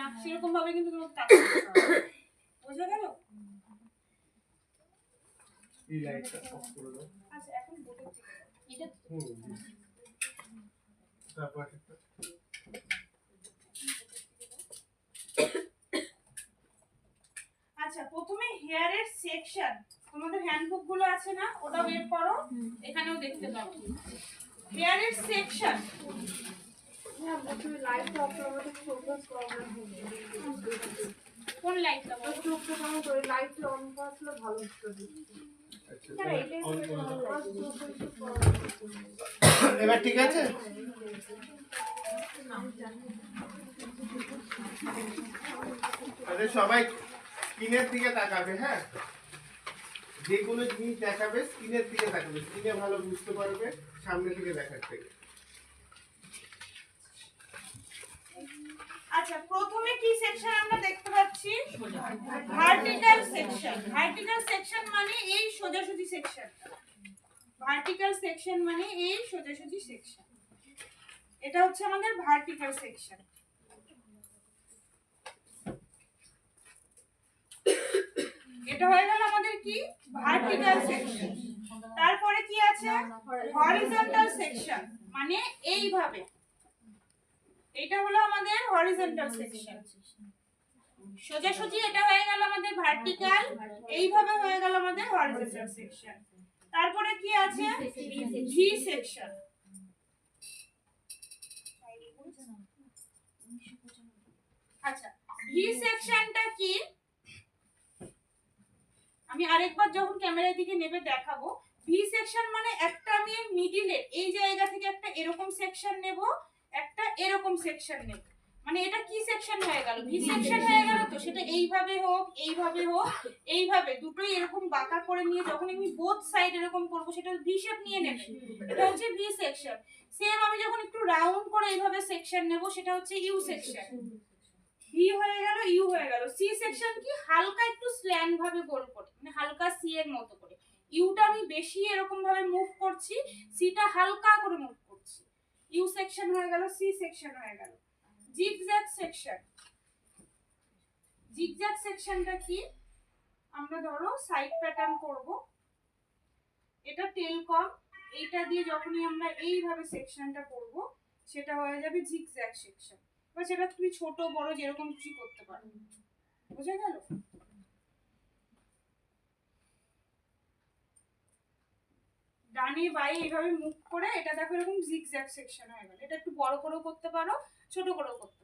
না, সেরকম ভাবে কিন্তু তোমাকে কাজ করতে হবে। বুঝা গেল? এই লাইটটা অফ করে দাও। আচ্ছা, এখন বোর্ডের দিকে এটা তারপর আচ্ছা, প্রথমে হেয়ারের সেকশন, তোমাদের হ্যান্ডবুক গুলো আছে না, ওটা বের করো, এখানেও দেখতে পাবে হেয়ারের সেকশন। হ্যাঁ, প্রথমে লাইট অফ করে আমাদের ফোকাস প্রবলেম হবে। কোন লাইটটা বলো? চোখটা কেমন করে লাইট অন করলে ভালো হতো। এবার ঠিক আছে? আরে সবাই স্ক্রিনের দিকে তাকাবে, হ্যাঁ? যে কোনো জিনিস দেখাবে স্ক্রিনের দিকে তাকাবে, স্ক্রিনে ভালো বুঝতে পারবে সামনে থেকে দেখার থেকে। আচ্ছা, প্রথমে কি সেকশন আমরা দেখতে পাচ্ছি? Vertical section. ভার্টিক্যাল সেকশন মানে এই সোজাসুজি সেকশন। ভার্টিক্যাল সেকশন মানে এই সোজাসুজি সেকশন। এটা হচ্ছে আমাদের ভার্টিক্যাল সেকশন। এটা হয়ে গেল আমাদের কি ভার্টিক্যাল সেকশন। তারপরে কি আছে? হরিজন্টাল সেকশন, মানে এইভাবে। এটা হলো আমাদের হরিজন্টাল সেকশন। সোজাসুজি এটা হয়ে গেল আমাদের ভার্টিক্যাল, এইভাবে হয়ে গেল আমাদের হরিজন্টাল সেকশন। তারপরে কি আছে? V section. আচ্ছা, ভি সেকশনটা কি? আমি আরেকবার যখন ক্যামেরার দিকে নেবে দেখাবো। ভি সেকশন মানে একটা আমি মিডিলে এই জায়গা থেকে একটা এরকম সেকশন নেব, একটা এরকম সেকশন নেব, মানে এটা কি সেকশন হয়ে গেল? ভি সেকশন হয়ে গেল। তো সেটা এইভাবে হোক, এইভাবে হোক, এইভাবে দুটোই এরকম বাঁকা করে নিয়ে যখন আমি বোথ সাইড এরকম করব, সেটা ভি শেপ নিয়ে নেবে, এটা হচ্ছে ভি সেকশন। সেম আমি যখন একটু রাউন্ড করে এইভাবে সেকশন নেব, সেটা হচ্ছে ইউ সেকশন। ভি হয়ে গেল, ইউ হয়ে গেল। সি সেকশন কি? হালকা একটু স্ল্যান্ট ভাবে গোল করে, মানে হালকা সি এর মতো করে। ইউটা আমি বেশি এরকম ভাবে মুভ করছি, সিটা হালকা করে মুভ করছি। ইউ সেকশন হয়ে গেল, সি সেকশন হয়ে গেল। Zigzag section. জিগজ্যাগ সেকশনটা কি? আমরা ধরো সাইড প্যাটার্ন করব, এটা টেল কম, এইটা দিয়ে যখনই আমরা এইভাবে সেকশনটা করব, সেটা হয়ে যাবে জিগজ্যাগ সেকশন। বা সেটা তুমি ছোট বড় যেরকম খুশি করতে পারো। বুঝা গেল? ডানে বাঁয়ে এইভাবে মুভ করে এটা দেখো এরকম জিগজ্যাগ সেকশন হয়ে গেল। এটা একটু বড় করেও করতে পারো, ছোট করেও করতে পারো।